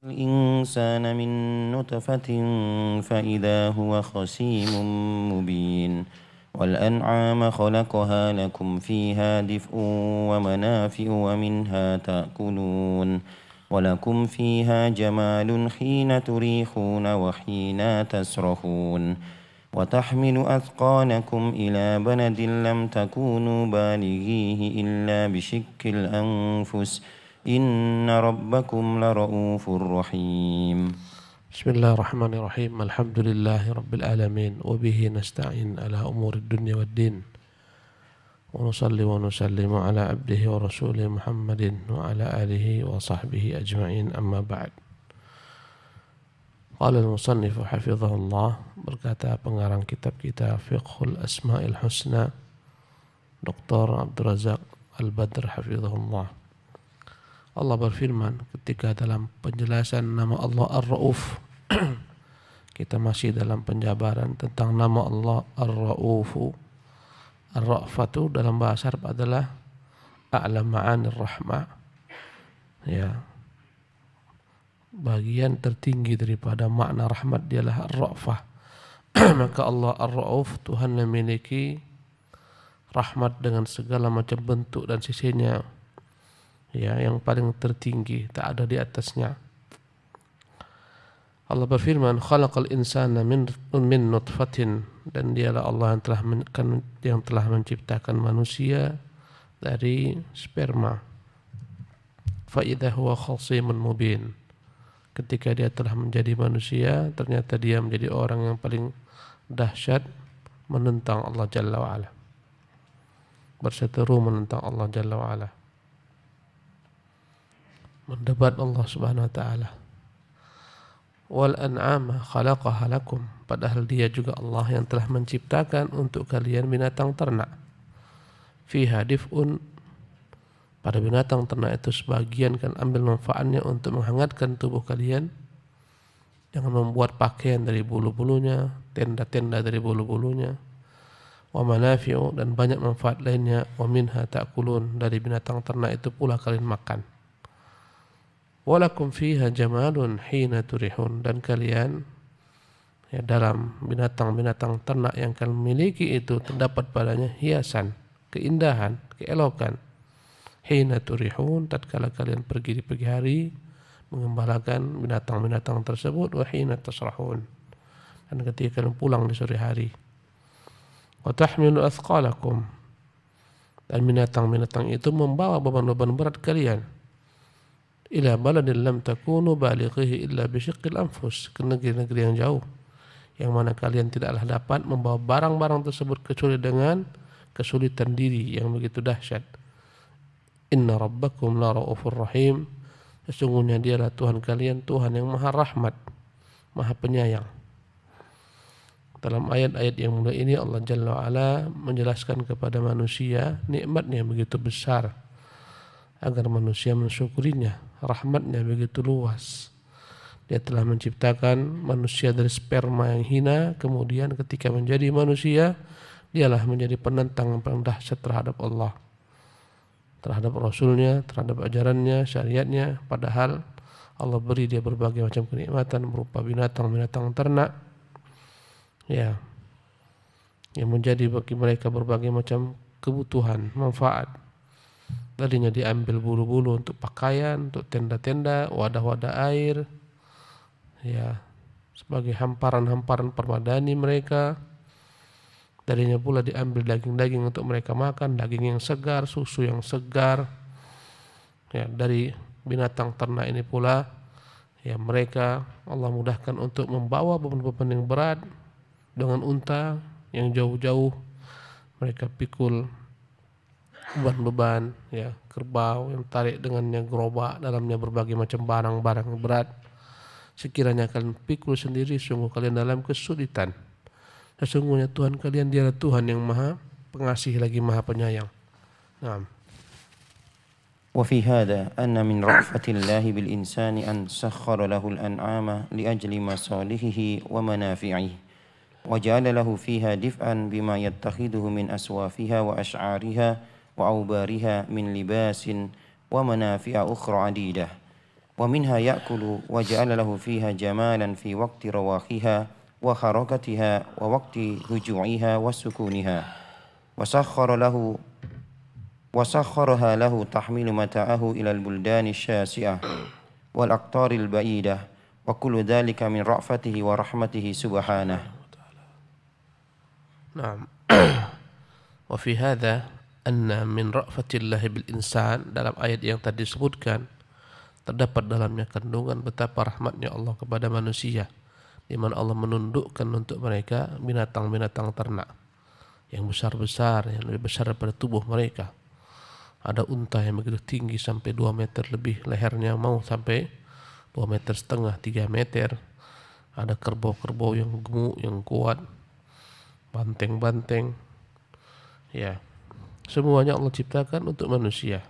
الإنسان من نطفة فإذا هو خصيم مبين والأنعام خلقها لكم فيها دفء ومنافع ومنها تأكلون ولكم فيها جمال حين تريحون وحين تسرحون وتحمل أثقالكم إلى بلد لم تكونوا بالغيه إلا بشق الأنفس إن ربكم لرؤوف رحيم. بسم الله الرحمن الرحيم. الحمد لله رب العالمين وبه نستعين على أمور الدنيا والدين ونصلي ونسلم على عبده ورسوله محمد وعلى آله وصحبه أجمعين أما بعد. قال المصنف حفظه الله, berkata pengarang kitab kita Fiqhul Asma'il Husna Dr. Abdul Razak Al-Badr hafizahullah. Allah berfirman ketika dalam penjelasan nama Allah Ar-Ra'uf. Kita masih dalam penjabaran tentang nama Allah Ar-Ra'ufu. Ar-Ra'fatu dalam bahasa Arab adalah a'la ma'anir rahmah, ya, bagian tertinggi daripada makna rahmat dialah Ar-Ra'fah. Maka Allah Ar-Ra'uf, Tuhan memiliki rahmat dengan segala macam bentuk dan sisinya, ya, yang paling tertinggi, tak ada di atasnya. Allah berfirman, khalaqal insana min nutfatin, dan dialah Allah yang telah menciptakan manusia dari sperma. Fa idza huwa khasimun mubin. Ketika dia telah menjadi manusia, ternyata dia menjadi orang yang paling dahsyat menentang Allah Jalla wa Ala. Berseteru menentang Allah Jalla wa Ala. Mendebat Allah Subhanahu wa taala. Wal an'ama khalaqaha lakum, padahal dia juga Allah yang telah menciptakan untuk kalian binatang ternak. Fiha dif'un, pada binatang ternak itu sebagian kan ambil manfaatnya untuk menghangatkan tubuh kalian, jangan membuat pakaian dari bulu-bulunya, tenda-tenda dari bulu-bulunya. Wa manafi'u, dan banyak manfaat lainnya. Wa minha ta'kulun, dari binatang ternak itu pula kalian makan. Walakum fiha jamalun hina turihun, dan kalian, ya, dalam binatang-binatang ternak yang kalian miliki itu terdapat padanya hiasan, keindahan, keelokan. Hina turihun, tatkala kalian pergi di pagi hari mengembalakan binatang-binatang tersebut. Wa hina tasrahun, dan ketika kalian pulang di sore hari. Wa tahmilu athqalakum, dan binatang-binatang itu membawa beban-beban berat kalian. Ila baladin lam takunu balighihi illa bisyiqqil anfus, ke negeri-negeri yang jauh, yang mana kalian tidaklah dapat membawa barang-barang tersebut kecuali dengan kesulitan diri yang begitu dahsyat. Inna rabbakum la ra'ufur rahim, sesungguhnya dialah Tuhan kalian, Tuhan yang maha rahmat, maha penyayang. Dalam ayat-ayat yang mulia ini Allah Jalla wa'ala menjelaskan kepada manusia nikmatnya yang begitu besar, agar manusia mensyukurinya. Rahmatnya begitu luas. Dia telah menciptakan manusia dari sperma yang hina, kemudian ketika menjadi manusia, dialah menjadi penentang yang paling dahsyat terhadap Allah, terhadap Rasulnya, terhadap ajarannya, syariatnya. Padahal Allah beri dia berbagai macam kenikmatan berupa binatang-binatang ternak, ya, yang menjadi bagi mereka berbagai macam kebutuhan, manfaat. Tadinya diambil bulu-bulu untuk pakaian, untuk tenda-tenda, wadah-wadah air, ya, sebagai hamparan-hamparan permadani mereka. Tadinya pula diambil daging-daging untuk mereka makan, daging yang segar, susu yang segar, ya, dari binatang ternak ini pula, ya, mereka Allah mudahkan untuk membawa beban-beban yang berat dengan unta yang jauh-jauh. Mereka pikul beban-beban, ya, kerbau yang tarik dengannya gerobak, dalamnya berbagai macam barang-barang berat. Sekiranya kalian pikul sendiri, sungguh kalian dalam kesulitan. Sesungguhnya Tuhan kalian dialah Tuhan yang maha pengasih lagi maha penyayang. Naam. وفي هذا أن من رأفة الله بالإنسان أن سخر له الأنعام لأجل مصالحه ومنافعه وجعل له فيها دفئا بما يتخذه من أسوافها وأشعارها وأوبارها من لباس ومنافع أخرى عديدة ومنها يأكل وجعل له فيها جمالا في وقت رواحها وحركتها ووقت هجوعها وسكونها وسخرها له تحمل متاعه إلى البلدان الشاسعة والأقطار البعيدة وكل ذلك من رأفته ورحمته سبحانه. نعم. وفي هذا أن من رأفة الله بالإنسان, dalam ayat yang tadi disebutkan terdapat dalamnya kandungan betapa rahmatnya Allah kepada manusia, di mana Allah menundukkan untuk mereka binatang-binatang ternak yang besar-besar, yang lebih besar daripada tubuh mereka. Ada unta yang begitu tinggi sampai 2 meter lebih, lehernya mau sampai 2,5 meter, 3 meter. Ada kerbau-kerbau yang gemuk, yang kuat, banteng-banteng. Ya, semuanya Allah ciptakan untuk manusia.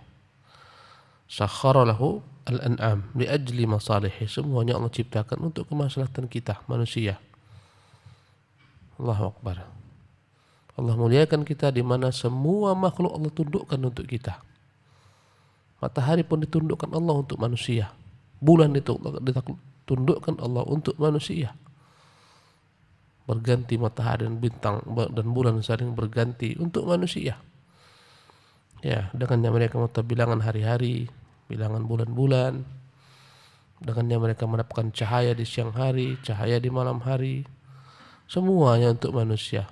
Sakhara lahu al-an'am li ajli masalihi, semuanya Allah ciptakan untuk kemaslahatan kita manusia. Allahu Akbar. Allah muliakan kita di mana semua makhluk Allah tundukkan untuk kita. Matahari pun ditundukkan Allah untuk manusia. Bulan ditundukkan Allah untuk manusia. Berganti matahari dan bintang dan bulan saling berganti untuk manusia. Ya, dengannya mereka mengetahui bilangan hari-hari, bilangan bulan-bulan. Dengannya mereka mendapatkan cahaya di siang hari, cahaya di malam hari. Semuanya untuk manusia.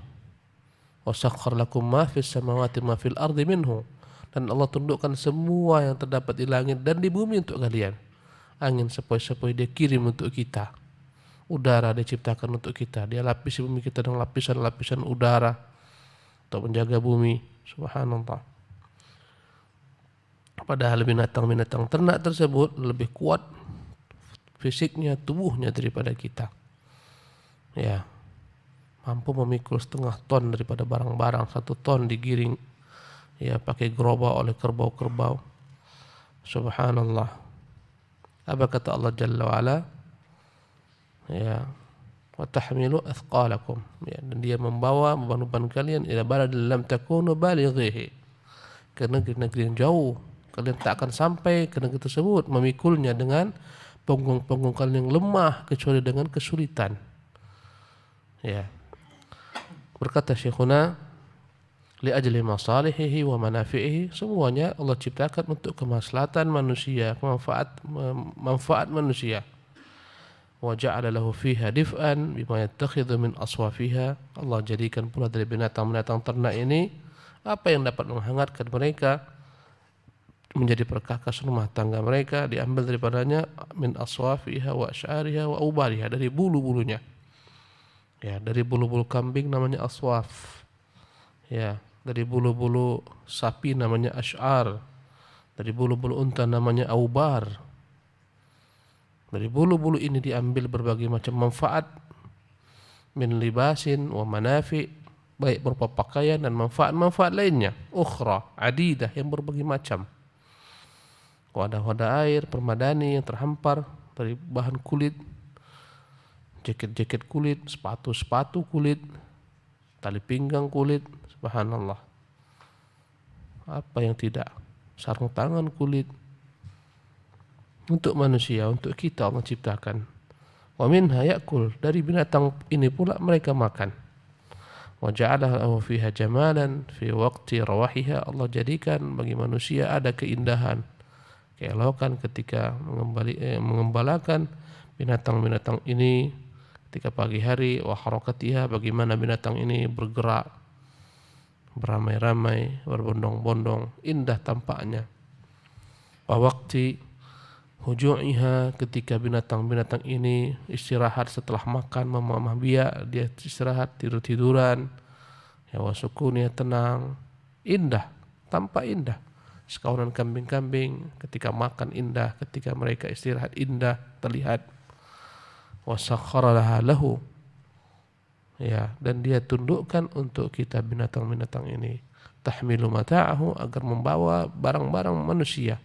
وَسَخَّرَ لَكُمْ مَا فِي السَّمَاوَاتِ مَا فِي الْأَرْضِ مِنْهُ, dan Allah tundukkan semua yang terdapat di langit dan di bumi untuk kalian. Angin sepoi-sepoi Dia kirim untuk kita. Udara Dia ciptakan untuk kita. Dia lapisi bumi kita dengan lapisan-lapisan udara untuk menjaga bumi. Subhanallah. Padahal binatang-binatang ternak tersebut lebih kuat fisiknya, tubuhnya daripada kita. Ya, mampu memikul 0,5 ton daripada barang-barang, 1 ton digiring ya pakai gerobak oleh kerbau-kerbau. Subhanallah. Apa kata Allah Jalla wa'ala? Ya, wa tahmilu athqalakum, ya, dan Dia membawa beban-beban kalian ila baladin lam takunu balighihi, ke negeri-negeri yang jauh. Kalian tak akan sampai ke negeri tersebut, memikulnya dengan punggung-punggung kalian yang lemah kecuali dengan kesulitan. Ya. Berkata Syekhuna, li ajli masalihihi wa manafi'ihi, semuanya Allah ciptakan untuk kemaslahatan manusia, manfaat manusia. Wa ja'ala lahu fiha dif'an bima yattakhidhu min aswafiha, Allah jadikan pula dari binatang-binatang ternak ini apa yang dapat menghangatkan mereka, menjadi perkakas rumah tangga mereka, diambil daripadanya min aswafiha wa asy'ariha wa ubariha, dari bulu-bulunya. Ya, dari bulu-bulu kambing namanya aswaf. Ya, dari bulu-bulu sapi namanya asy'ar. Dari bulu-bulu unta namanya aubar. Dari bulu-bulu ini diambil berbagai macam manfaat, min libasin wa manafi, baik berupa pakaian dan manfaat-manfaat lainnya, ukhra adidah, yang berbagai macam. Wadah-wadah air, permadani yang terhampar dari bahan kulit, jaket-jaket kulit, sepatu-sepatu kulit, tali pinggang kulit, subhanallah. Apa yang tidak? Sarung tangan kulit. Untuk manusia, untuk kita Allah ciptakan. Wa minha ya'kul, dari binatang ini pula mereka makan. Wa ja'ala fiha jamalan fi waqti rawahiha, Allah jadikan bagi manusia ada keindahan, keelokan ketika mengembalakan binatang-binatang ini ketika pagi hari. Wa harakatiha, bagaimana binatang ini bergerak beramai-ramai, berbondong-bondong, indah tampaknya. Wa waqti huju'iha, ketika binatang-binatang ini istirahat setelah makan, memamah biak, dia istirahat, tidur-tiduran. Ya, wa sukuniha, tenang, indah, tampak indah. Sekawanan kambing-kambing ketika makan indah, ketika mereka istirahat indah terlihat. Wa sakhkhara lahu, ya, dan Dia tundukkan untuk kita binatang-binatang ini, tahmilu mata'ahu, agar membawa barang-barang manusia,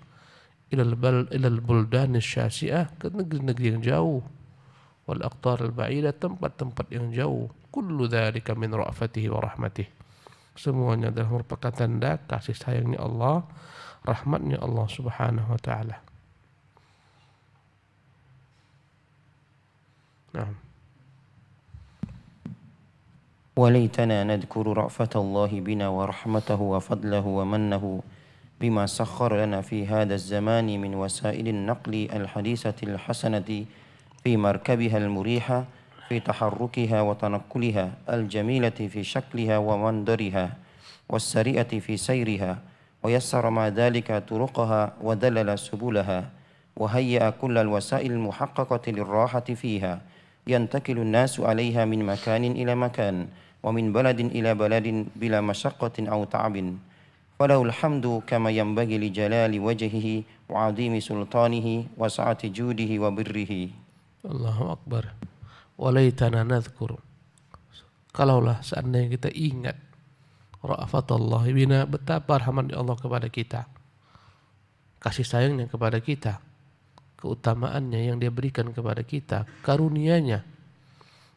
ilal buldan syasi'ah, ke negeri-negeri yang jauh, wal aqtar al ba'idah, tempat-tempat yang jauh. Kullu dzalika min ra'fatihi wa rahmatihi, semuanya adalah merupakan tanda kasih sayangnya Allah, rahmatnya Allah subhanahu wa ta'ala. Nah. وليتنا نذكر رأفة الله بنا ورحمته وفضله ومنه بما سخر لنا في هذا الزمان من وسائل النقل الحديثة الحسنة في مركبها المريحة في تحركها وتنقلها الجميلة في شكلها ومنظرها والسريعة في سيرها ويسر مع ذلك طرقها ودلل سبلها وهيأ كل الوسائل المحققة للراحة فيها ينتقل الناس عليها من مكان إلى مكان ومن بلد إلى بلد بلا مشقة أو تعب فله الحمد كما ينبغي لجلال وجهه وعظيم سلطانه وسعة جوده وبره. Allahu Akbar. Walaitana nadhkur. Kalaulah seandainya kita ingat ra'fatallahi bina, betapa rahmat Allah kepada kita, kasih sayangnya kepada kita, keutamaannya yang dia berikan kepada kita, karunianya,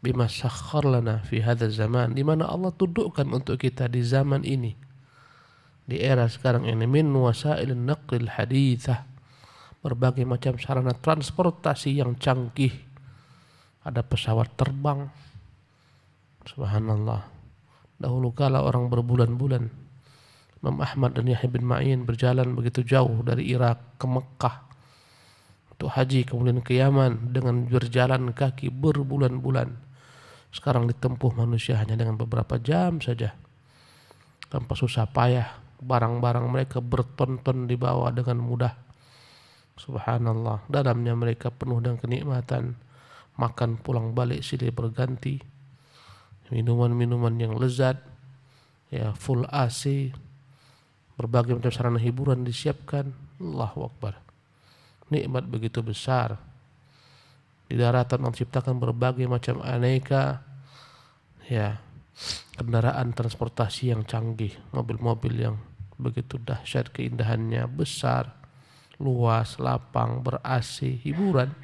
bima sakhkhar lana fi hadzal zaman, di mana Allah tundukkan untuk kita di zaman ini, di era sekarang ini, min wasailin naqlil haditsah, berbagai macam sarana transportasi yang canggih. Ada pesawat terbang, subhanallah. Dahulu kala orang berbulan-bulan, Imam Ahmad dan Yahya bin Ma'in berjalan begitu jauh dari Irak ke Mekah untuk haji, kemudian ke Yaman dengan berjalan kaki berbulan-bulan. Sekarang ditempuh manusia hanya dengan beberapa jam saja, tanpa susah payah. Barang-barang mereka berton-ton dibawa dengan mudah, subhanallah. Dalamnya mereka penuh dengan kenikmatan, makan pulang balik silih berganti, minuman-minuman yang lezat, ya, full AC, berbagai macam sarana hiburan disiapkan. Allahu Akbar. Nikmat begitu besar. Di daratan Allah ciptakan berbagai macam aneka, ya, kendaraan transportasi yang canggih, mobil-mobil yang begitu dahsyat keindahannya, besar, luas, lapang, ber-AC, hiburan.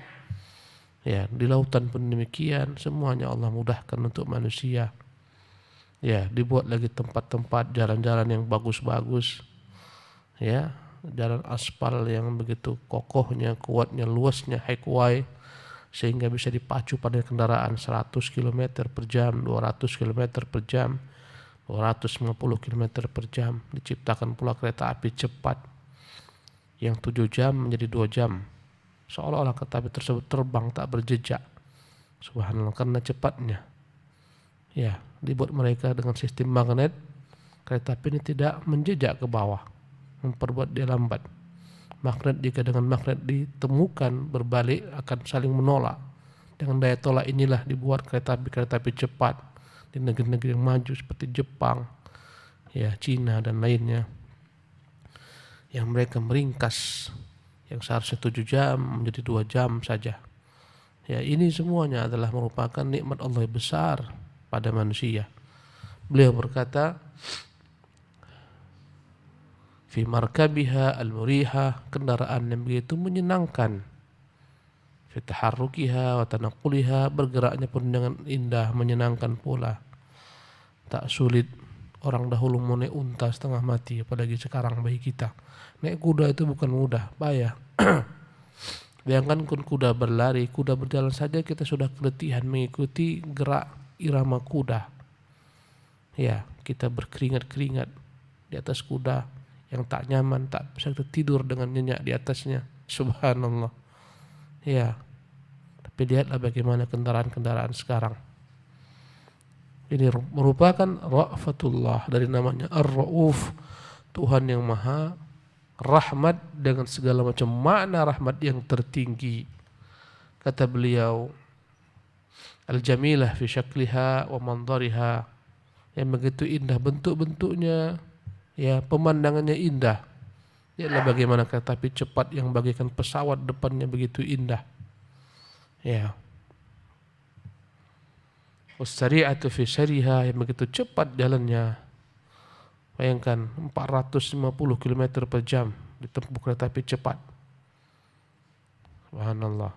Ya, di lautan pun demikian, semuanya Allah mudahkan untuk manusia. Ya, dibuat lagi tempat-tempat jalan-jalan yang bagus-bagus. Ya, jalan aspal yang begitu kokohnya, kuatnya, luasnya, highway, sehingga bisa dipacu pada kendaraan 100 km per jam, 200 km per jam, 250 km per jam. Diciptakan pula kereta api cepat yang 7 jam menjadi 2 jam. Seolah-olah kereta api tersebut terbang tak berjejak, subhanallah, karena cepatnya. Ya, dibuat mereka dengan sistem magnet. Kereta api ini tidak menjejak ke bawah, memperbuat dia lambat. Magnet, jika dengan magnet ditemukan berbalik, akan saling menolak. Dengan daya tolak inilah dibuat kereta api cepat di negeri-negeri yang maju seperti Jepang, ya, Cina dan lainnya, yang mereka meringkas yang seharusnya 7 jam menjadi 2 jam saja. Ya, ini semuanya adalah merupakan nikmat Allah yang besar pada manusia. Beliau berkata, fi markabiha al-murihah, kendaraan yang begitu menyenangkan, fi taharrukiha wa tanaqquliha, bergeraknya pun dengan indah, menyenangkan pula. Tak sulit. Orang dahulu mau naik unta setengah mati, apalagi sekarang bagi kita. Naik kuda itu bukan mudah, payah. Bayangkan kuda berlari, kuda berjalan saja kita sudah keletihan mengikuti gerak irama kuda. Ya, kita berkeringat-keringat di atas kuda yang tak nyaman, tak bisa tidur dengan nyenyak di atasnya. Subhanallah. Ya, tapi lihatlah bagaimana kendaraan-kendaraan sekarang. Ini merupakan ra'fatullah, dari namanya Ar-Ra'uf, Tuhan yang maha rahmat dengan segala macam makna rahmat yang tertinggi. Kata beliau, al-jamilah fi syakliha wa manzariha, yang begitu indah bentuk-bentuknya, ya, pemandangannya indah. Lihatlah bagaimana kereta api cepat yang bagaikan pesawat, depannya begitu indah. Ya. Wasari'atu fi syariha, yang begitu cepat jalannya. Bayangkan 450 km per jam ditempuh kereta api cepat. Subhanallah.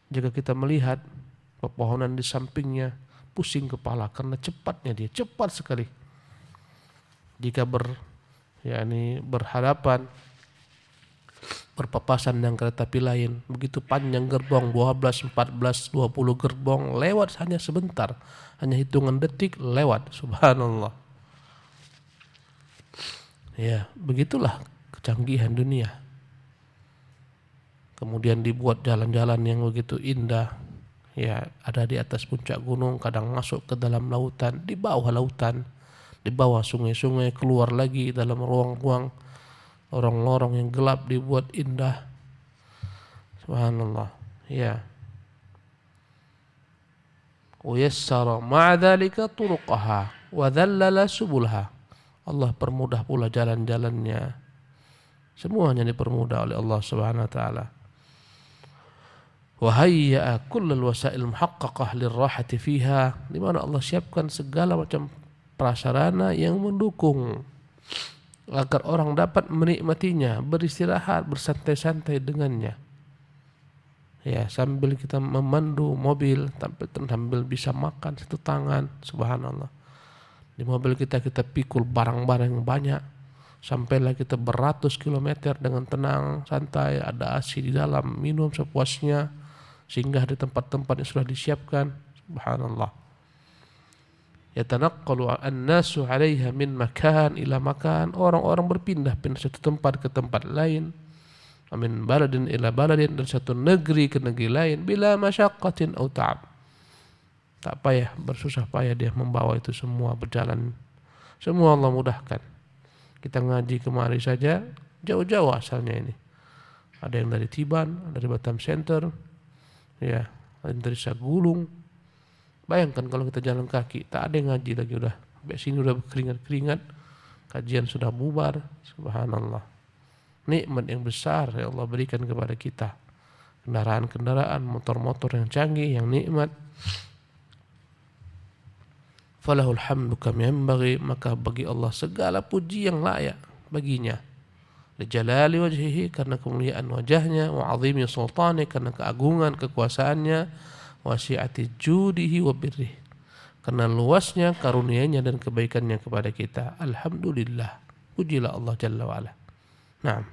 Jika kita melihat pepohonan di sampingnya, pusing kepala karena cepatnya dia, cepat sekali. Jika berhadapan berpapasan dengan kereta api lain. Begitu panjang gerbong, 12, 14, 20 gerbong, lewat hanya sebentar, hanya hitungan detik lewat. Subhanallah. Ya, begitulah kecanggihan dunia. Kemudian dibuat jalan-jalan yang begitu indah. Ya, ada di atas puncak gunung, kadang masuk ke dalam lautan, di bawah lautan, di bawah sungai-sungai, keluar lagi dalam ruang-ruang, lorong-lorong yang gelap dibuat indah. Subhanallah. Ya. Wa yassara ma'a dzalika turuqaha wa dhallala subulha. Allah permudah pula jalan-jalannya. Semuanya dipermudah oleh Allah Subhanahu wa taala. Wa hayya'a kullal wasail muhaqqaqah lirrahati fiha, di mana Allah siapkan segala macam prasarana yang mendukung agar orang dapat menikmatinya, beristirahat, bersantai-santai dengannya. Ya, sambil kita memandu mobil, sambil bisa makan satu tangan, subhanallah. Di mobil kita pikul barang-barang yang banyak, sampailah kita beratus kilometer dengan tenang, santai, ada AC di dalam, minum sepuasnya, singgah di tempat-tempat yang sudah disiapkan, subhanallah. Yatanaqqalu an-nasu 'alaiha min makan ila makan, orang-orang berpindah-pindah satu tempat ke tempat lain, min baladin ila baladin, dari satu negeri ke negeri lain, bila masyaqqatin aw ta'ab. Tak payah, bersusah payah dia membawa itu semua, berjalan. Semua Allah mudahkan. Kita ngaji kemari saja, jauh-jauh asalnya ini. Ada yang dari Tiban, dari Batam Center, ya, ada yang dari Sagulung. Bayangkan kalau kita jalan kaki, tak ada yang ngaji lagi, udah sampai sini udah berkeringat-keringat, kajian sudah bubar. Subhanallah. Nikmat yang besar yang Allah berikan kepada kita. Kendaraan-kendaraan, motor-motor yang canggih, yang nikmat. Falahul hamdu kama yanbaghi, maka bagi Allah segala puji yang layak baginya. Lijalali wajhihi, karena kemuliaan wajahnya, wa azimi sultani, karena keagungan kekuasaannya, wa si'ati judihi wa birrihi, karena luasnya karunia-Nya dan kebaikannya kepada kita. Alhamdulillah, pujilah Allah Jalla wa ala. Naam.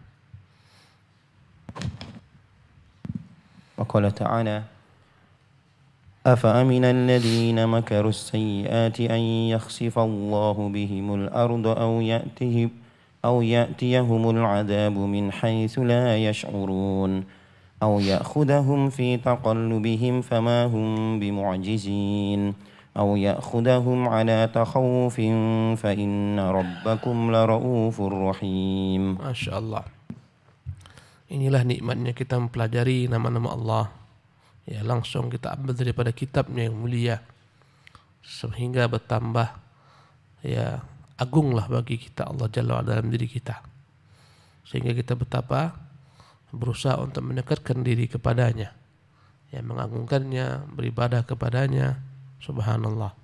Wa qala ta'ala أفأمن الذين مكروا السيئات أن يخسف الله بهم الأرض أو يأتيهم العذاب من حيث لا يشعرون أو يأخذهم في تقلبهم فما هم بمعجزين أو يأخذهم على تخوف فإن ربكم لرؤوف رحيم. Masya Allah. Inilah nikmatnya kita mempelajari nama-nama Allah. Ya, langsung kita ambil daripada kitabnya yang mulia, sehingga bertambah ya agunglah bagi kita Allah Jalla wa ala dalam diri kita, sehingga kita betapa berusaha untuk mendekatkan diri kepadanya, ya, mengagungkannya, beribadah kepadanya. Subhanallah.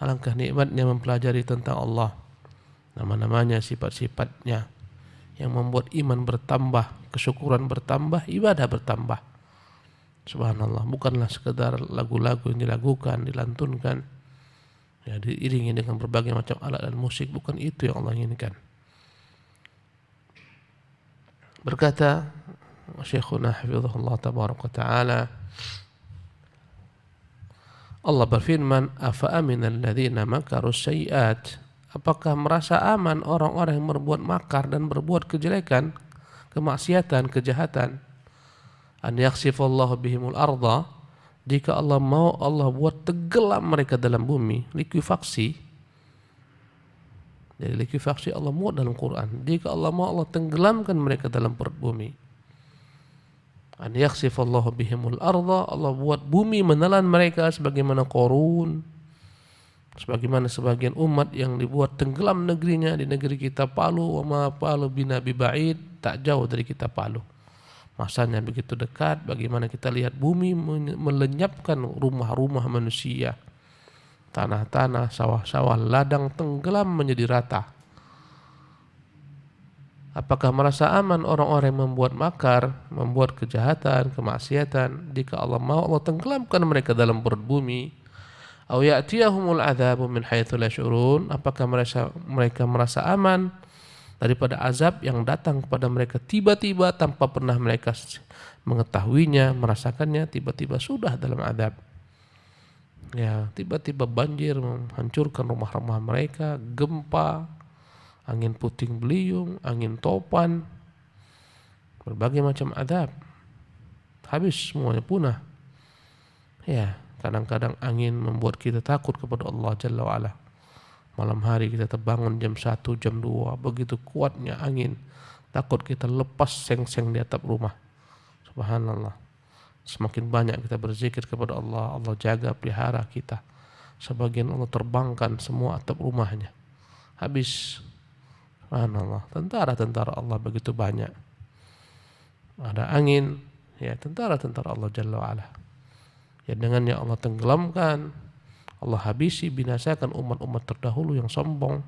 Alangkah nikmatnya mempelajari tentang Allah, nama-namanya, sifat-sifatnya, yang membuat iman bertambah, kesyukuran bertambah, ibadah bertambah. Subhanallah, bukanlah sekedar lagu-lagu yang dilakukan, dilantunkan, ya, diiringi dengan berbagai macam alat dan musik, bukan itu yang Allah inginkan. Berkata Syekhuna hafizahullah tabaraka ta'ala, Allah berfirman, afa aminal ladzina makarus sayyi'at, apakah merasa aman orang-orang yang berbuat makar dan berbuat kejelekan, kemaksiatan, kejahatan, an yakhsifallahu bihimul arda, jika Allah mau, Allah buat tenggelam mereka dalam bumi, likuifaksi. Jadi likuifaksi Allah muat dalam Quran. Jika Allah mau, Allah tenggelamkan mereka dalam perut bumi. An yakhsifallahu bihimul arda, Allah buat bumi menelan mereka sebagaimana Qarun, sebagaimana sebagian umat yang dibuat tenggelam negerinya. Di negeri kita Palu, wa ma Palu bina biba'id, tak jauh dari kita Palu. Masanya begitu dekat, bagaimana kita lihat bumi melenyapkan rumah-rumah manusia, tanah-tanah, sawah-sawah, ladang tenggelam menjadi rata. Apakah merasa aman orang-orang yang membuat makar, membuat kejahatan, kemaksiatan, jika Allah mau, Allah tenggelamkan mereka dalam perut bumi. Aw ya'tiyahumul adzabu min haitsu la yash'urun, apakah mereka merasa aman daripada azab yang datang kepada mereka tiba-tiba tanpa pernah mereka mengetahuinya, merasakannya, tiba-tiba sudah dalam azab. Ya, tiba-tiba banjir menghancurkan rumah-rumah mereka, gempa, angin puting beliung, angin topan, berbagai macam azab. Habis semuanya punah. Ya, kadang-kadang angin membuat kita takut kepada Allah Jalla wa'ala. Malam hari kita terbangun jam 1, jam 2, begitu kuatnya angin, takut kita lepas seng-seng di atap rumah. Subhanallah. Semakin banyak kita berzikir kepada Allah, Allah jaga pelihara kita. Sebagian Allah terbangkan semua atap rumahnya. Habis. Subhanallah. Tentara-tentara Allah begitu banyak. Ada angin, ya tentara-tentara Allah Jalla wa'ala. Ya dengannya Allah tenggelamkan, Allah habisi, binasakan umat-umat terdahulu yang sombong.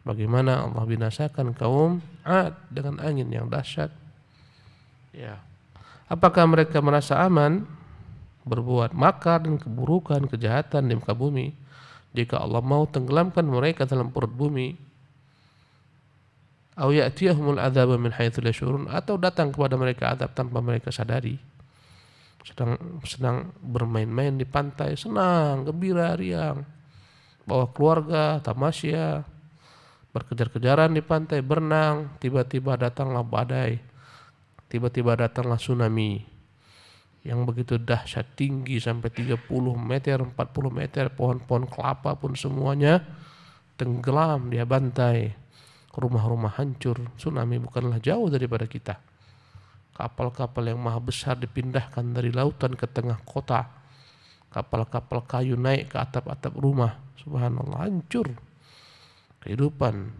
Bagaimana Allah binasakan kaum Ad dengan angin yang dahsyat. Ya. Apakah mereka merasa aman berbuat makar dan keburukan, kejahatan di muka bumi jika Allah mau tenggelamkan mereka dalam perut bumi? Aw ya'tiyahumul adzab min haitsu la yash'urun, atau datang kepada mereka azab tanpa mereka sadari. Sedang bermain-main di pantai, senang, gembira, riang, bawa keluarga, tamasya, berkejar-kejaran di pantai, berenang, tiba-tiba datanglah badai, tiba-tiba datanglah tsunami yang begitu dahsyat, tinggi sampai 30 meter, 40 meter, pohon-pohon kelapa pun semuanya tenggelam, dia bantai, rumah-rumah hancur. Tsunami bukanlah jauh daripada kita. Kapal-kapal yang maha besar dipindahkan dari lautan ke tengah kota. Kapal-kapal kayu naik ke atap-atap rumah. Subhanallah, hancur kehidupan.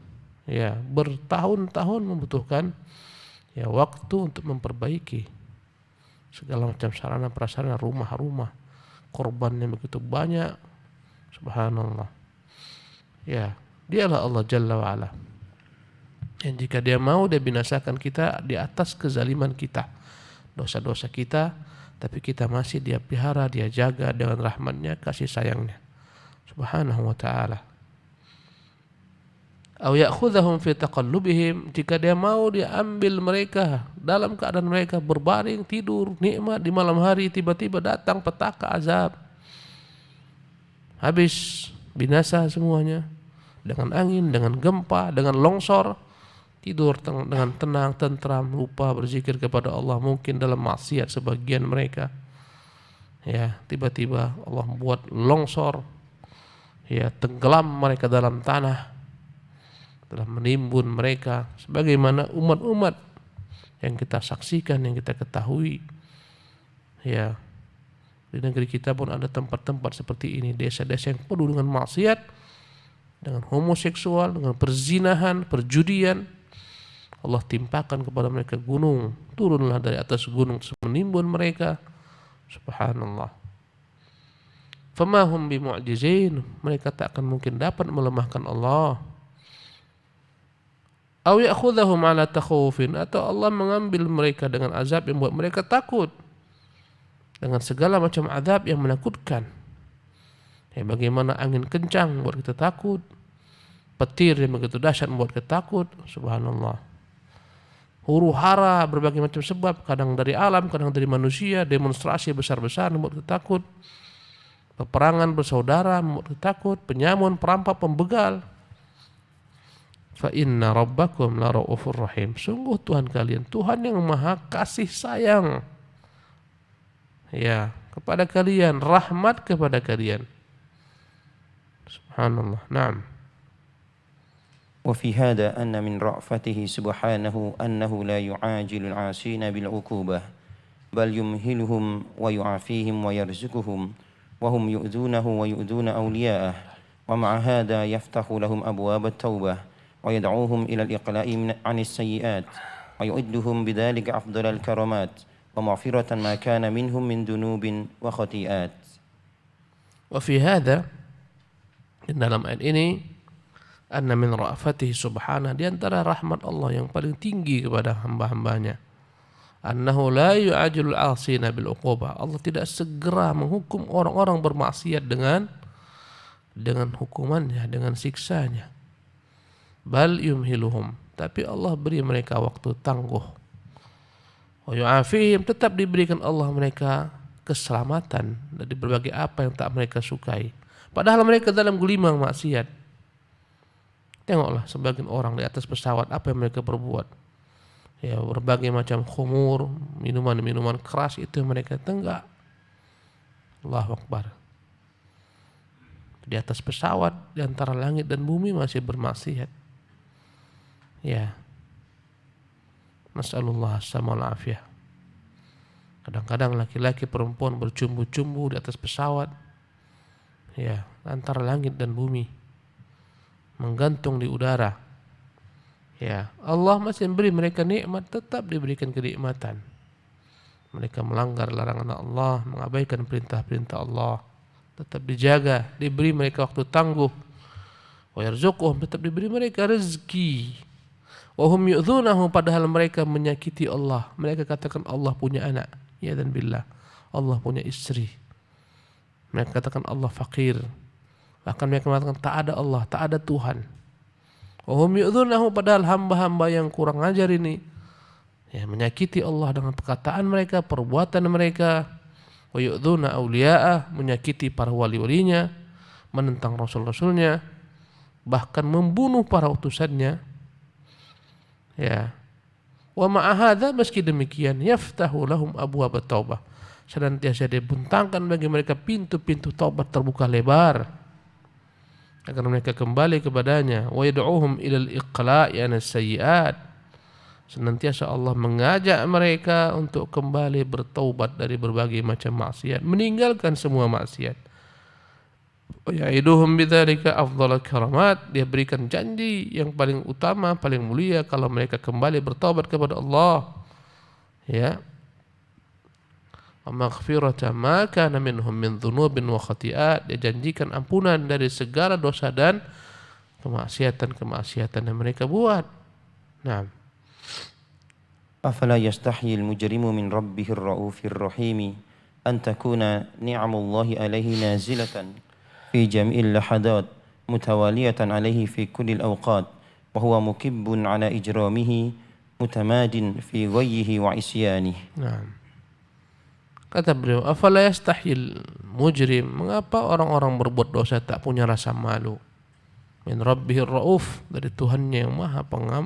Ya, bertahun-tahun membutuhkan ya waktu untuk memperbaiki segala macam sarana prasarana rumah-rumah. Korbannya begitu banyak. Subhanallah. Ya, dialah Allah Jalla wa'ala. Dan jika dia mau, dia binasakan kita di atas kezaliman kita, dosa-dosa kita, tapi kita masih dia pelihara, dia jaga dengan rahmatnya, kasih sayangnya Subhanahu wa ta'ala. Aw ya'khudhahum fi taqallubihim, jika dia mau dia ambil mereka dalam keadaan mereka berbaring tidur nikmat di malam hari, tiba-tiba datang petaka azab, habis, binasa semuanya dengan angin, dengan gempa, dengan longsor. Tidur dengan tenang, tentram, lupa berzikir kepada Allah, mungkin dalam maksiat sebagian mereka. Ya, tiba-tiba Allah buat longsor, ya tenggelam mereka dalam tanah, telah menimbun mereka, sebagaimana umat-umat yang kita saksikan, yang kita ketahui. Ya, di negeri kita pun ada tempat-tempat seperti ini, desa-desa yang penuh dengan maksiat, dengan homoseksual, dengan perzinahan, perjudian. Allah timpakan kepada mereka gunung, turunlah dari atas gunung menimbun mereka. Subhanallah. Famahum bimu'jizin, mereka tak akan mungkin dapat melemahkan Allah. Aw ya'khudhahum ala takhawufin, atau Allah mengambil mereka dengan azab yang membuat mereka takut, dengan segala macam azab yang menakutkan. Ya, bagaimana angin kencang membuat kita takut, petir yang begitu dahsyat membuat kita takut. Subhanallah. Huru hara, berbagai macam sebab, kadang dari alam, kadang dari manusia, demonstrasi besar-besar membuat kita takut, peperangan bersaudara membuat kita takut, penyamun, perampok, pembegal. Fa inna rabbakum la ra'ufur rahim, sungguh Tuhan kalian Tuhan yang maha kasih sayang, ya kepada kalian, rahmat kepada kalian. Subhanallah. Naam. وفي هذا أن من رأفته سبحانه أنه لا يعاجل العاصين بالعقوبة بل يمهلهم ويعافيهم ويرزقهم وهم يؤذونه ويؤذون أولياءه، ومع هذا يفتح لهم أبواب التوبة ويدعوهم إلى الإقلاع عن السيئات ويؤدهم بذلك أفضل الكرامات ومغفرة ما كان منهم من ذنوب وخطيئات. وفي هذا, dalam ayat ini, anna min ra'fatihi subhanahu, di antara rahmat Allah yang paling tinggi kepada hamba-hambanya, annahu la yu'ajilul 'asina bil 'uqubah, Allah tidak segera menghukum orang-orang bermaksiat dengan hukumannya, dengan siksanya. Bal yumhiluhum, tapi Allah beri mereka waktu tangguh. Wa yu'afihim, tetap diberikan Allah mereka keselamatan dari berbagai apa yang tak mereka sukai. Padahal mereka dalam gelimang maksiat. Tengoklah sebagian orang di atas pesawat apa yang mereka perbuat. Ya, berbagai macam khumur, minuman-minuman keras itu yang mereka tenggak. Allahu Akbar. Di atas pesawat di antara langit dan bumi masih bermaksiat. Ya. Nas'alullah as-salamul afiyah. Kadang-kadang laki-laki perempuan bercumbu-cumbu di atas pesawat. Ya, antara langit dan bumi. Menggantung di udara. Ya, Allah masih memberi mereka nikmat, tetap diberikan kenikmatan. Mereka melanggar larangan Allah, mengabaikan perintah-perintah Allah, tetap dijaga, diberi mereka waktu tangguh. Wa yarzuquhum, tetap diberi mereka rezeki. Wa hum yu'dzunahu, padahal mereka menyakiti Allah. Mereka katakan Allah punya anak, ya dan billah. Allah punya istri. Mereka katakan Allah fakir. Bahkan mereka mengatakan tak ada Allah, tak ada Tuhan. Wa hum yu'dzunahu, padahal hamba-hamba yang kurang ajar ini ya menyakiti Allah dengan perkataan mereka, perbuatan mereka. Wa yu'dzuna awliya'ah, menyakiti para wali-walinya, menentang rasul-rasulnya, bahkan membunuh para utusannya. Ya. Wa ma'ahadza, meski demikian, yaftahu lahum abwaab taubah, senantiasa dibentangkan bagi mereka pintu-pintu taubat terbuka lebar agar mereka kembali kepadanya. Wa yad'uhum ilal iqla'i anas sayyi'at, senantiasa Allah mengajak mereka untuk kembali bertaubat dari berbagai macam maksiat, meninggalkan semua maksiat. Wa ya'iduhum bidzalika afdhalal karamat, dia berikan janji yang paling utama, paling mulia kalau mereka kembali bertaubat kepada Allah. Ya. Wa maghfirata ma kana minhum min dzunubin wa khati'at, dia janjikan ampunan dari segala dosa dan kemaksiatan-kemaksiatan yang mereka buat. Nah, أفلا يستحيي المجرم من ربه الرؤوف الرحيم أن تكون نعم الله عليه نازلة في جميع اللحظات متوالية عليه في كل الأوقات وهو مكب على إجرامه متماد في غيه وعصيانه. nah. Kata beliau, afala yastahil mujrim, mengapa orang-orang berbuat dosa tak punya rasa malu? Min rabbihir rauf, dari Tuhannya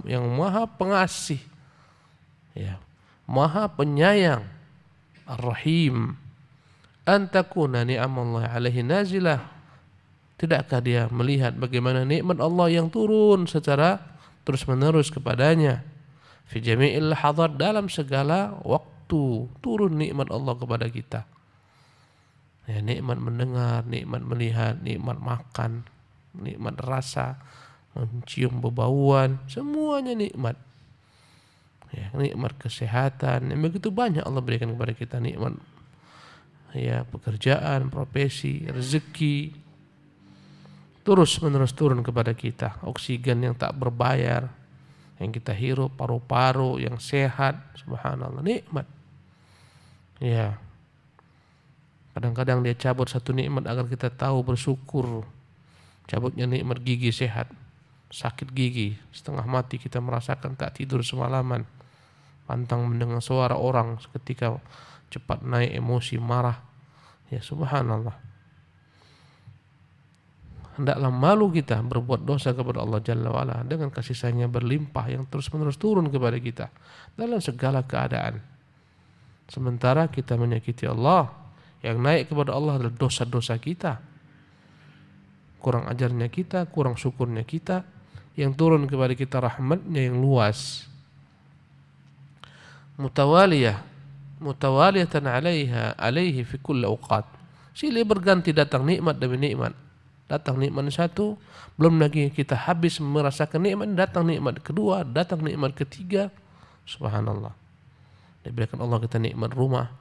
yang maha pengasih, ya, maha penyayang, ar-rahim. Antakuna ni'amallahi alaihi nazilah, tidakkah dia melihat bagaimana nikmat Allah yang turun secara terus-menerus kepadanya, fi jami'il lahadzat, dalam segala waktu turun nikmat Allah kepada kita. Ya, nikmat mendengar, nikmat melihat, nikmat makan, nikmat rasa, mencium bebauan, semuanya nikmat. Ya, nikmat kesehatan, yang begitu banyak Allah berikan kepada kita, nikmat ya pekerjaan, profesi, rezeki, terus menerus turun kepada kita. Oksigen yang tak berbayar yang kita hirup, paru-paru yang sehat, subhanallah, nikmat. Ya, kadang-kadang dia cabut satu nikmat agar kita tahu bersyukur. Cabutnya nikmat gigi sehat, sakit gigi, setengah mati kita merasakan, tak tidur semalaman, pantang mendengar suara orang, seketika cepat naik emosi, marah. Ya subhanallah. Hendaklah malu kita berbuat dosa kepada Allah Jalla wa'ala dengan kasih sayangnya berlimpah yang terus-menerus turun kepada kita dalam segala keadaan. Sementara kita menyakiti Allah, yang naik kepada Allah adalah dosa-dosa kita, kurang ajarnya kita, kurang syukurnya kita, yang turun kepada kita rahmatnya yang luas. Mutawaliyatan alaihi fi kulli awqat, silih berganti datang nikmat demi nikmat. Datang nikmat satu, belum lagi kita habis merasakan nikmat, datang nikmat kedua, datang nikmat ketiga. Subhanallah. Diberikan Allah kita nikmat rumah,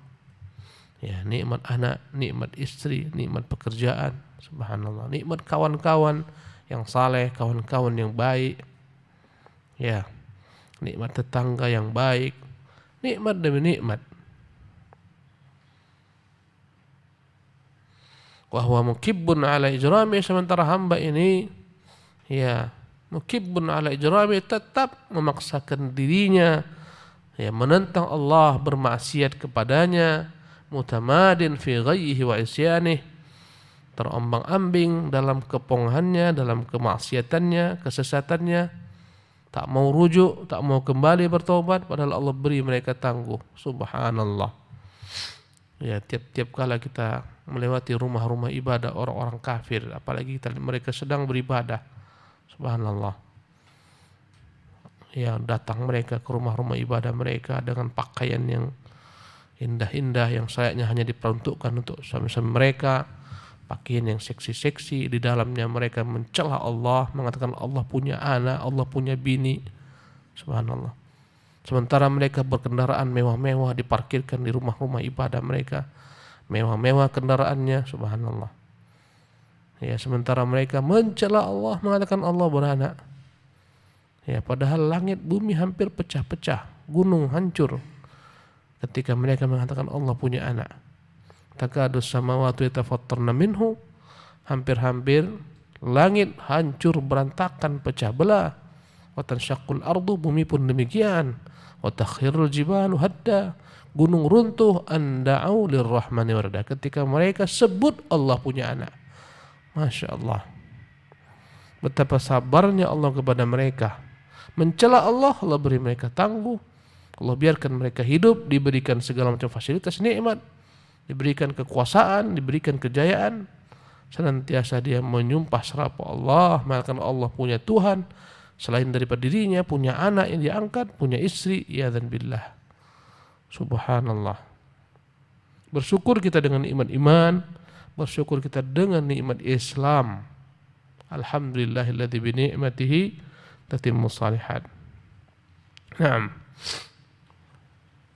ya, nikmat anak, nikmat istri, nikmat pekerjaan. Subhanallah. Nikmat kawan-kawan yang saleh, kawan-kawan yang baik, ya, nikmat tetangga yang baik, nikmat demi nikmat. Wa huwa mukibbun ala ijrami, sementara hamba ini ya mukibbun ala ijrami, tetap memaksakan dirinya ya menentang Allah, bermaksiat kepadanya, mutamadin fi ghayyihi wa isyanih, terombang-ambing dalam kepongahannya, dalam kemaksiatannya, kesesatannya, tak mau rujuk, tak mau kembali bertobat, padahal Allah beri mereka tangguh. Subhanallah. Ya, tiap-tiap kala kita melewati rumah-rumah ibadah orang-orang kafir, apalagi mereka sedang beribadah, subhanallah, ya datang mereka ke rumah-rumah ibadah mereka dengan pakaian yang indah-indah, yang sayangnya hanya diperuntukkan untuk suami-suami mereka, pakaian yang seksi-seksi, di dalamnya mereka mencela Allah, mengatakan Allah punya anak, Allah punya bini, subhanallah. Sementara mereka berkendaraan mewah-mewah, diparkirkan di rumah-rumah ibadah mereka, mewah-mewah kendaraannya, subhanallah. Ya, sementara mereka mencela Allah, mengatakan Allah beranak. Ya, padahal langit bumi hampir pecah-pecah, gunung hancur ketika mereka mengatakan Allah punya anak. Takadus samawati yatafattarna minhu, hampir-hampir langit hancur berantakan, pecah belah. Wa tansyaqqul ardu, bumi pun demikian. Wa takhirul jibalu hadda, gunung runtuh. An da'u lirrahmani warda, ketika mereka sebut Allah punya anak. Masya Allah, betapa sabarnya Allah kepada mereka. Mencela Allah, Allah beri mereka tangguh. Allah biarkan mereka hidup, diberikan segala macam fasilitas nikmat, diberikan kekuasaan, diberikan kejayaan. Senantiasa dia menyumpah serapah Allah, mengatakan Allah punya Tuhan selain daripada dirinya, punya anak yang diangkat, punya istri, ya dan billah. Subhanallah. Bersyukur kita dengan iman-iman, bersyukur kita dengan nikmat Islam. Alhamdulillahilladzi bi ni'matihi tatimmu shalihat. Naam.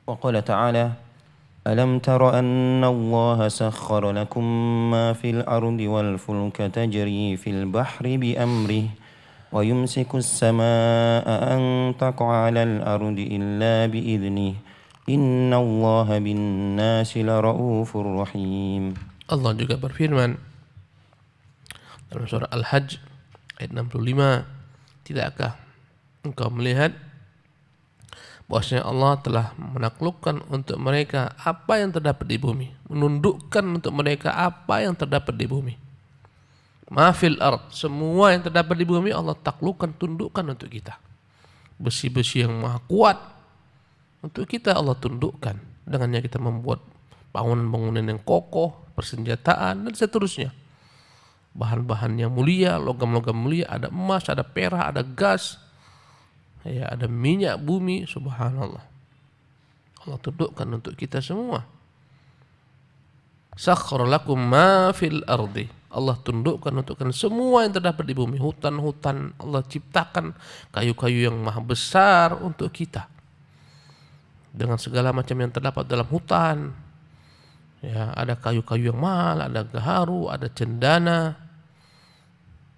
Wa qala ta'ala alam tara anna Allah sakhkhara lakum ma fil ardi wal fulka tajri fil bahri bi amrihi wa yumsiku as-samaa'a an taqa'a 'alal ardi illa bi idnihi inna Allah bin nasi laraufur rahim. Allah juga berfirman dalam surah Al-Hajj ayat 65, tidakkah engkau melihat bahwasanya Allah telah menaklukkan untuk mereka apa yang terdapat di bumi, menundukkan untuk mereka apa yang terdapat di bumi. Mafil ard, semua yang terdapat di bumi Allah taklukkan, tundukkan untuk kita. Besi-besi yang maha kuat untuk kita Allah tundukkan, dengannya kita membuat bangunan-bangunan yang kokoh, persenjataan dan seterusnya. Bahan-bahan yang mulia, logam-logam mulia, ada emas, ada perak, ada gas, ya, ada minyak bumi, subhanallah. Allah tundukkan untuk kita semua. Sakhkhara lakum ma fil ardi, Allah tundukkan untuk kalian semua yang terdapat di bumi. Hutan-hutan Allah ciptakan, kayu-kayu yang maha besar untuk kita, dengan segala macam yang terdapat dalam hutan. Ya, ada kayu-kayu yang mahal, ada gaharu, ada cendana,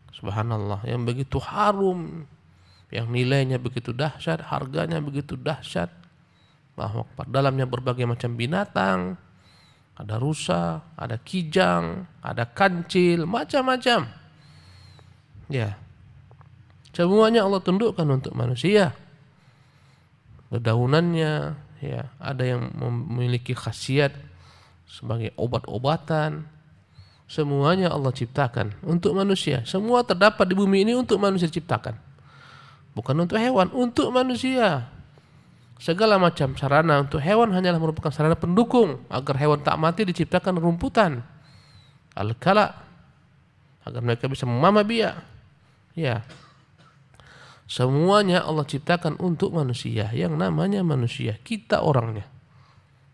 subhanallah, yang begitu harum, yang nilainya begitu dahsyat, harganya begitu dahsyat. Bahwa dalamnya berbagai macam binatang, ada rusa, ada kijang, ada kancil, macam-macam. Ya, semuanya Allah tundukkan untuk manusia. Dedaunannya, ya, ada yang memiliki khasiat sebagai obat-obatan. Semuanya Allah ciptakan untuk manusia. Semua terdapat di bumi ini untuk manusia ciptakan, bukan untuk hewan, untuk manusia. Segala macam sarana untuk hewan hanyalah merupakan sarana pendukung agar hewan tak mati. Diciptakan rumputan, al-kala, agar mereka bisa memamah biak. Ya, semuanya Allah ciptakan untuk manusia. Yang namanya manusia, kita orangnya.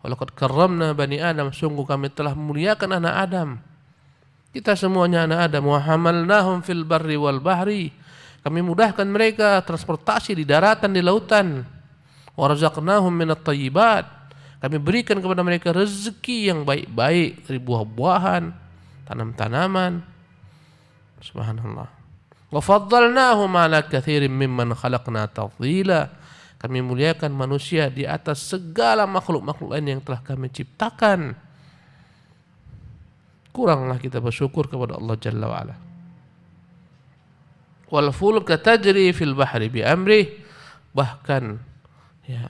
Walaqad karramna bani Adam, sungguh kami telah memuliakan anak Adam. Kita semuanya anak Adam. Wa hamalnahum fil barri wal bahri, kami mudahkan mereka transportasi di daratan, di lautan. Wa razaqnahum minat thayyibat, kami berikan kepada mereka rezeki yang baik-baik dari buah-buahan, tanam-tanaman. Subhanallah. Wa faddalnahum ala katsirin mimman khalaqna tafdila, kami muliakan manusia di atas segala makhluk-makhluk lain yang telah kami ciptakan. Kuranglah kita bersyukur kepada Allah Jalla wa'ala. Wal fulka tajri fil bahri bi amrih, bahkan ya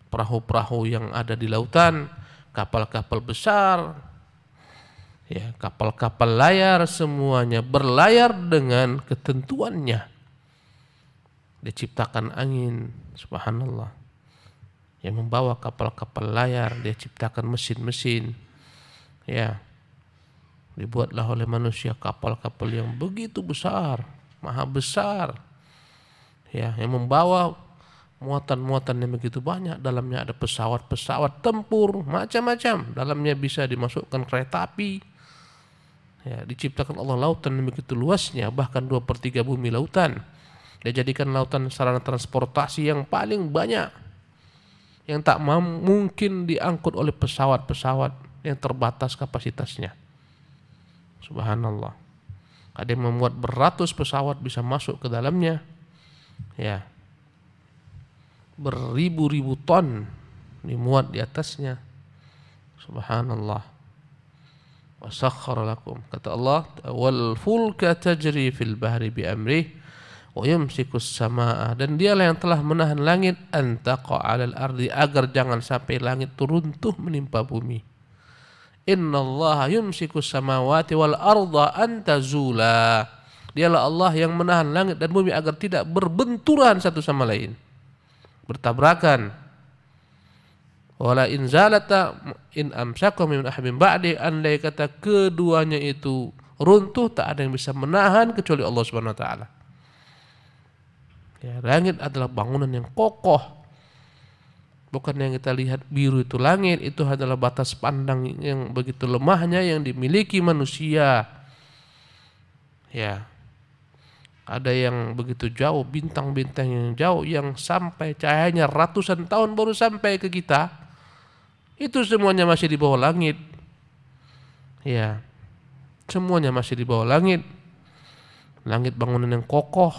perahu-perahu yang ada di lautan, kapal-kapal besar, ya kapal-kapal layar, semuanya berlayar dengan ketentuannya. Diciptakan angin, subhanallah, yang membawa kapal-kapal layar. Dia ciptakan mesin-mesin, ya dibuatlah oleh manusia kapal-kapal yang begitu besar, maha besar, ya yang membawa muatan-muatan yang begitu banyak. Dalamnya ada pesawat-pesawat tempur macam-macam, dalamnya bisa dimasukkan kereta api. Ya, diciptakan Allah lautan yang begitu luasnya, bahkan 2/3 bumi lautan. Dia jadikan lautan sarana transportasi yang paling banyak, yang tak mungkin diangkut oleh pesawat-pesawat yang terbatas kapasitasnya. Subhanallah. Ada yang membuat beratus pesawat bisa masuk ke dalamnya, ya beribu-ribu ton dimuat di atasnya. Subhanallah. Wa sakhkhara lakum, kata Allah, wal fulka tajri fil bahri bi amrih wa yumsikus samaa, dan dialah yang telah menahan langit an taqa 'alal ardi, agar jangan sampai langit itu runtuh menimpa bumi. Innallaha yumsikus samawati wal arda an tazula, dialah Allah yang menahan langit dan bumi agar tidak berbenturan satu sama lain, bertabrakan. Wala in zalata in amsakum min ahmin ba'di, andai kata keduanya itu runtuh, tak ada yang bisa menahan kecuali Allah Subhanahu wa taala. Ya, langit adalah bangunan yang kokoh. Bukan yang kita lihat biru itu langit, itu adalah batas pandang yang begitu lemahnya yang dimiliki manusia. Ya. Ada yang begitu jauh, bintang-bintang yang jauh, yang sampai cahayanya ratusan tahun baru sampai ke kita. Itu semuanya masih di bawah langit. Ya. Semuanya masih di bawah langit. Langit bangunan yang kokoh.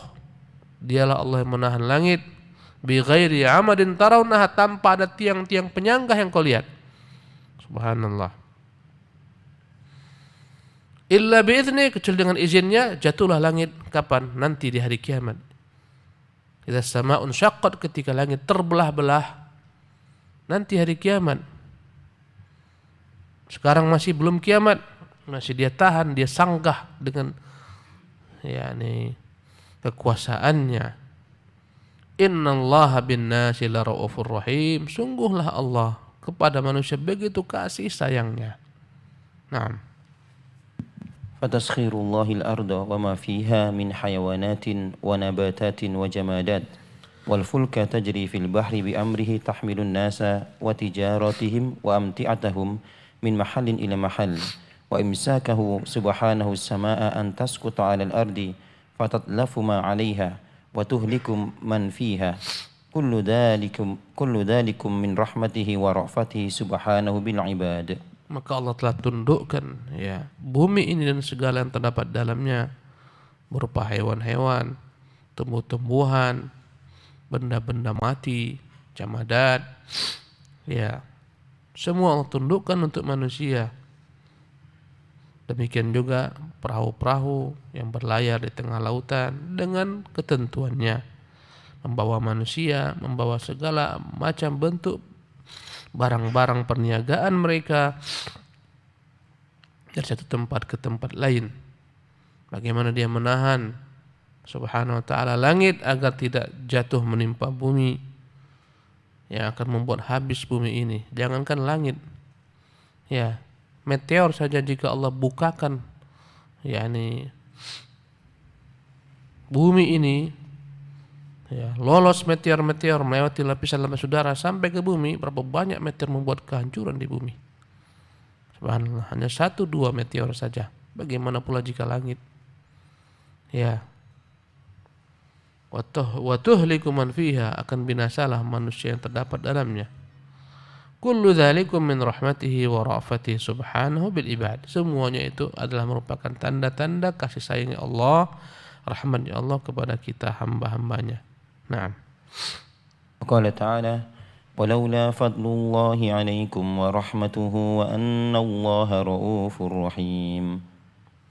Dialah Allah yang menahan langit. Bi ghairi amadin tarawnaha, tanpa ada tiang-tiang penyangga yang kau lihat. Subhanallah. Illa bi'idzni, kecuali dengan izinnya. Jatuhlah langit kapan? Nanti di hari kiamat. Idza sama'un syaqqat, ketika langit terbelah-belah, nanti hari kiamat. Sekarang masih belum kiamat, masih dia tahan, dia sanggah dengan kekuasaannya. Innallaha bin-nasi laraufur rahim, sungguhlah Allah kepada manusia begitu kasih sayangnya. Naam. فتسخير الله الأرض وما فيها من حيوانات ونباتات وجمادات والفلك تجري في البحر بأمره تحمل الناس وتجارتهم وأمتعتهم من محل إلى محل وإمساكه سبحانه السماء أن تسقط على الأرض فتتلف ما عليها وتهلك من فيها كل ذلكم من رحمته ورأفته سبحانه بالعباد. Maka Allah telah tundukkan bumi ini dan segala yang terdapat dalamnya, berupa hewan-hewan, tumbuh-tumbuhan, benda-benda mati, jamadat, semua Allah tundukkan untuk manusia. Demikian juga perahu-perahu yang berlayar di tengah lautan dengan ketentuannya, membawa manusia, membawa segala macam bentuk barang-barang perniagaan mereka dari satu tempat ke tempat lain. Bagaimana dia menahan subhanahu wa ta'ala langit agar tidak jatuh menimpa bumi yang akan membuat habis bumi ini. Jangankan langit, meteor saja jika Allah bukakan bumi ini, lolos meteor-meteor melewati lapisan-lapisan udara sampai ke bumi, berapa banyak meteor membuat kehancuran di bumi. Subhanallah, hanya 1-2 meteor saja. Bagaimana pula jika langit? Wa tuhliku man fiha, akan binasalah manusia yang terdapat dalamnya. Kullu dzalikum min rahmatihi wa ra'fatihi subhanahu bil ibad. Semuanya itu adalah merupakan tanda-tanda kasih sayangnya Allah, rahmatnya Allah kepada kita hamba-hambanya. Naam. Qala ta'ala walaula fadlullahi 'alaikum wa rahmatuhu wa anna Allaha ra'ufur rahim.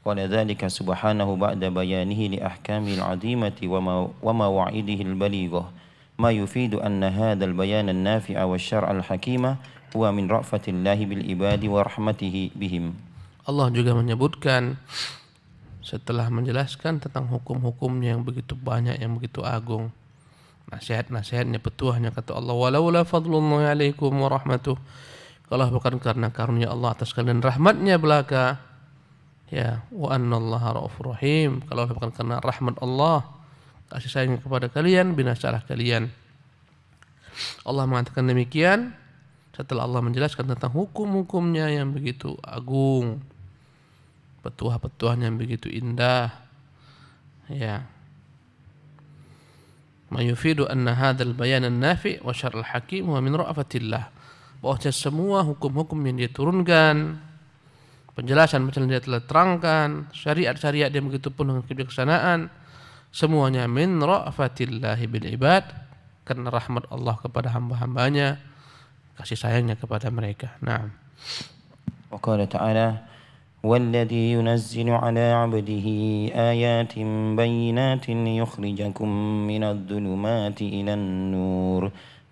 قال ذلك سبحانه بعد بيانه لأحكامه العظيمة ومواعيده البليغة ما يفيد أن هذا البيان النافع والشرع الحكيم هو من رأفة الله بالعباد ورحمته بهم. Allah juga menyebutkan setelah menjelaskan tentang hukum-hukumnya yang begitu banyak, yang begitu agung, nasihat-nasihatnya, petuahnya, kata Allah, walaula fadlullahi alaikum wa rahmatuh, kalau bukan karena karunia Allah atas kalian, rahmatnya belaka, ya, wa annallaha raufur rahim, kalau bukan karena rahmat Allah, kasih sayang kepada kalian, binasalah kalian. Allah mengatakan demikian setelah Allah menjelaskan tentang hukum-hukumnya yang begitu agung, petuah-petuahnya yang begitu indah, ya. Ma yufidu anna hadzal bayan an-nafi' wa syar'ul hakim wa min ra'fatillah, bahwa semua hukum-hukum yang dia turunkan, penjelasan-penjelasan dia telah terangkan, syariat-syariat dia begitu penuh dengan kebijaksanaan, semuanya min ra'fatillahi bil ibad, karena rahmat Allah kepada hamba-hambanya, kasih sayangnya kepada mereka. Naam. Wa qala ta'ala والذي ينزل على عبده آيات بينات ليخرجكم من الظلمات إلى النور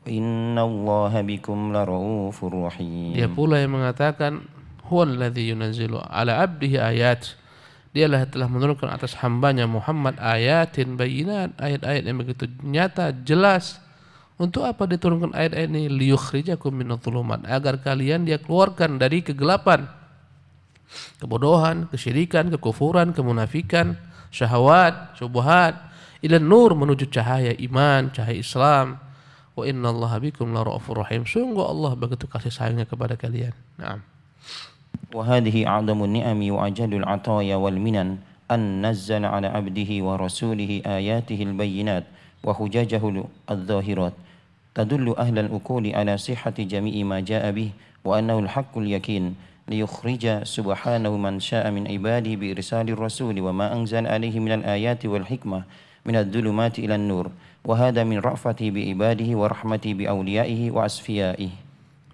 إن الله بكم لرؤوف رحيم. Dia pula yang mengatakan huwallazi yunazzilu ala abdihi ayat, dialah telah menurunkan atas hambanya Muhammad ayatin bayinat, ayat-ayat yang begitu nyata, jelas. Untuk apa diturunkan ayat-ayat ini? Liyukhrijakum minadh-dhulumat, agar kalian dia keluarkan dari kegelapan, kebodohan, kesyirikan, kekufuran, kemunafikan, syahwat, syubhat, ila nur, menuju cahaya iman, cahaya Islam. Wa innallaha bikum laraufur rahim, sungguh Allah begitu kasih sayangnya kepada kalian. Naam. وهذه أعظم النعم وأجل العطايا والمنن أن نزل على عبده ورسوله آياته البينات وحججه الظاهرات تدل أهل العقول على صحة جميع ما جاء به وأنه الحق اليقين ليخرج سبحانه من شاء من عباده بإرسال الرسول وما أنزل عليه من الآيات والحكمة من الظلمات إلى النور وهذا من رأفته بعباده ورحمته بأوليائه وأصفيائه.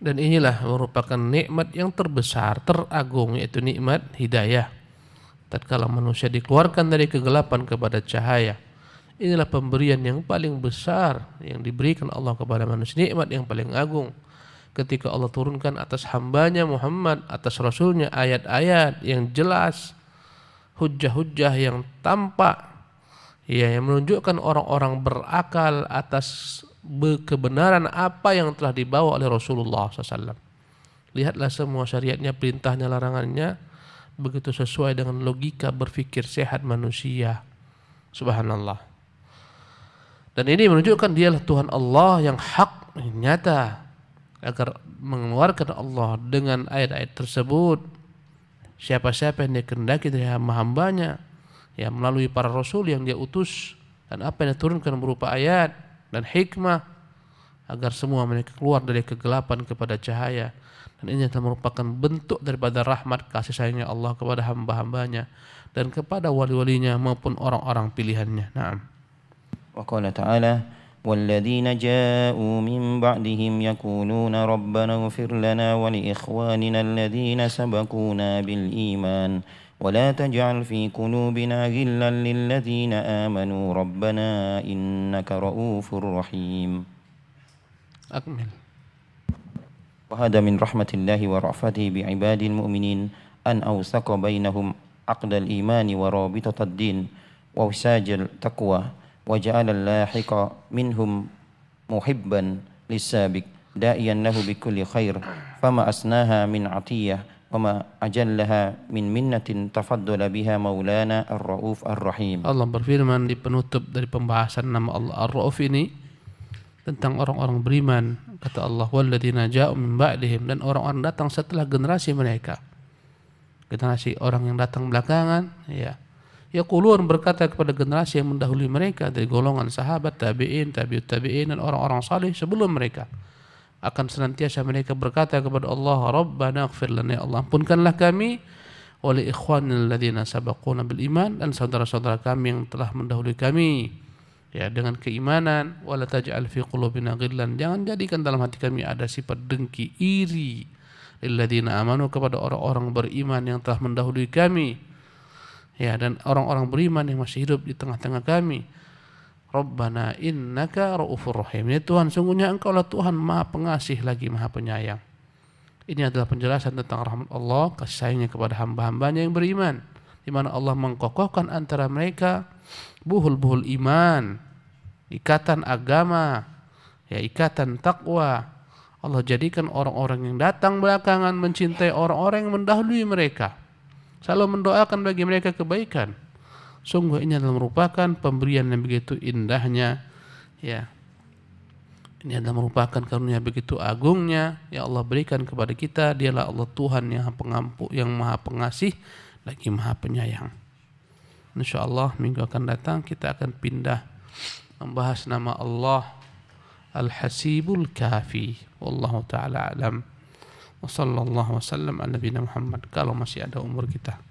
Dan inilah merupakan nikmat yang terbesar, teragung, yaitu nikmat hidayah. Tatkala manusia dikeluarkan dari kegelapan kepada cahaya, inilah pemberian yang paling besar yang diberikan Allah kepada manusia, nikmat yang paling agung. Ketika Allah turunkan atas hambanya Muhammad, atas Rasulnya, ayat-ayat yang jelas, hujjah-hujjah yang tampak, ya, yang menunjukkan orang-orang berakal atas kebenaran apa yang telah dibawa oleh Rasulullah SAW. Lihatlah semua syariatnya, perintahnya, larangannya begitu sesuai dengan logika berpikir sehat manusia. Subhanallah. Dan ini menunjukkan dialah Tuhan Allah yang hak, yang nyata. Agar mengeluarkan Allah dengan ayat-ayat tersebut, siapa-siapa yang dia kehendaki dari hamba-hambanya, ya, melalui para rasul yang dia utus, dan apa yang diturunkan berupa ayat dan hikmah, agar semua mereka keluar dari kegelapan kepada cahaya. Dan ini adalah merupakan bentuk daripada rahmat kasih sayangnya Allah kepada hamba-hambanya dan kepada wali-walinya maupun orang-orang pilihannya. Naam. Wa qala ta'ala والذين جاءوا من بعدهم يقولون ربنا اغفر لنا ولإخواننا الذين سبقونا بالإيمان ولا تجعل في قلوبنا غلا للذين آمنوا ربنا إنك رؤوف رحيم. أكمل. وهذا من رحمة الله ورأفته بعباد المؤمنين أن أوثق بينهم عقد الإيمان ورابطة الدين ووساج التقوى وجعل اللاحق منهم محبا للسابق داعيا له بكل خير فما أسناها من عطية وما أجلها من منة تفضل بها مولانا الرؤوف الرحيم. Allah berfirman di penutup dari pembahasan nama Allah Ar-Rauf ini tentang orang-orang beriman. Kata Allah, walladzina ja'u min ba'dihim, dan orang-orang datang setelah generasi mereka, generasi orang yang datang belakangan, ya. Yaqulun, berkata kepada generasi yang mendahului mereka dari golongan sahabat, tabi'in, tabi'ut tabi'in, dan orang-orang saleh sebelum mereka, akan senantiasa mereka berkata kepada Allah, Rabbana ighfir lana, ya Allah ampunkanlah kami, wa li ikhwanina alladzina sabaquna bil iman, dan saudara-saudara kami yang telah mendahului kami, ya, dengan keimanan, wala taj'al fi qulubina ghillan, jangan jadikan dalam hati kami ada sifat dengki, iri, lilladzina amanu, kepada orang-orang beriman yang telah mendahului kami. Ya, dan orang-orang beriman yang masih hidup di tengah-tengah kami. Rabbana innaka ra'ufur rahim. Ya Tuhan, sungguhnya Engkau lah Tuhan Maha Pengasih lagi Maha Penyayang. Ini adalah penjelasan tentang rahmat Allah, kasih sayangnya kepada hamba-hambanya yang beriman, di mana Allah mengkokohkan antara mereka buhul-buhul iman, ikatan agama, ya ikatan takwa. Allah jadikan orang-orang yang datang belakangan mencintai orang-orang yang mendahului mereka, selalu mendoakan bagi mereka kebaikan. Sungguh ini adalah merupakan pemberian yang begitu indahnya, ya. Ini adalah merupakan karunia begitu agungnya yang Allah berikan kepada kita. Dialah Allah Tuhan yang pengampu, yang Maha Pengasih lagi Maha Penyayang. InsyaAllah minggu akan datang kita akan pindah membahas nama Allah Al-Hasibul Kafi. Wallahu ta'ala alam. Wa sallallahu wa sallam ala nabiyina Muhammad. Kalau masih ada umur kita.